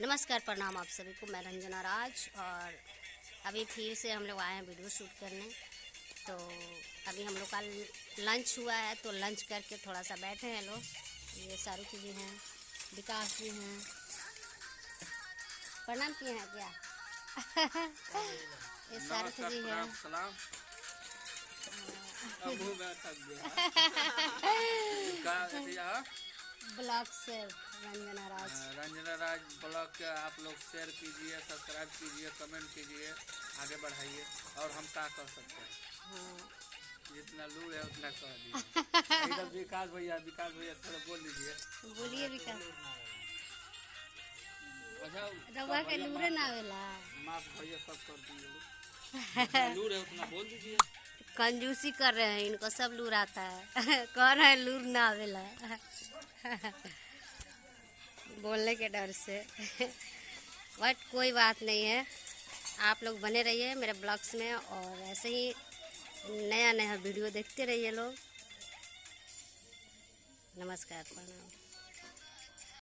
नमस्कार, प्रणाम आप सभी को। मैं रंजना राज और अभी फिर से हम लोग आए हैं वीडियो शूट करने। तो अभी हम लोग का लंच हुआ है, तो लंच करके थोड़ा सा बैठे हैं लोग। ये शाहरुख जी हैं, विकास जी हैं। प्रणाम किए हैं क्या? ये शाहरुख जी हैं। ब्लॉग से रंजना राज ब्लॉग के आप लोग शेयर कीजिए, सब्सक्राइब कीजिए, कमेंट कीजिए, आगे बढ़ाइए। और हम क्या कर सकते हैं? जितना लूर है उतना कह दीजिए। विकास भैया थोड़ा बोल दीजिए। बोलिए विकास। रवा के लूरे ना वेला माफ भैया सब कर दिए। लूर है उतना बोल दीजिए। कंजूसी कर रहे हैं, इनको सब लूर आता है। कह रहे हैं लूर ना आवेला बोलने के डर से। बट कोई बात नहीं है, आप लोग बने रहिए मेरे ब्लॉग्स में और ऐसे ही नया नया वीडियो देखते रहिए लोग। नमस्कार, प्रणाम।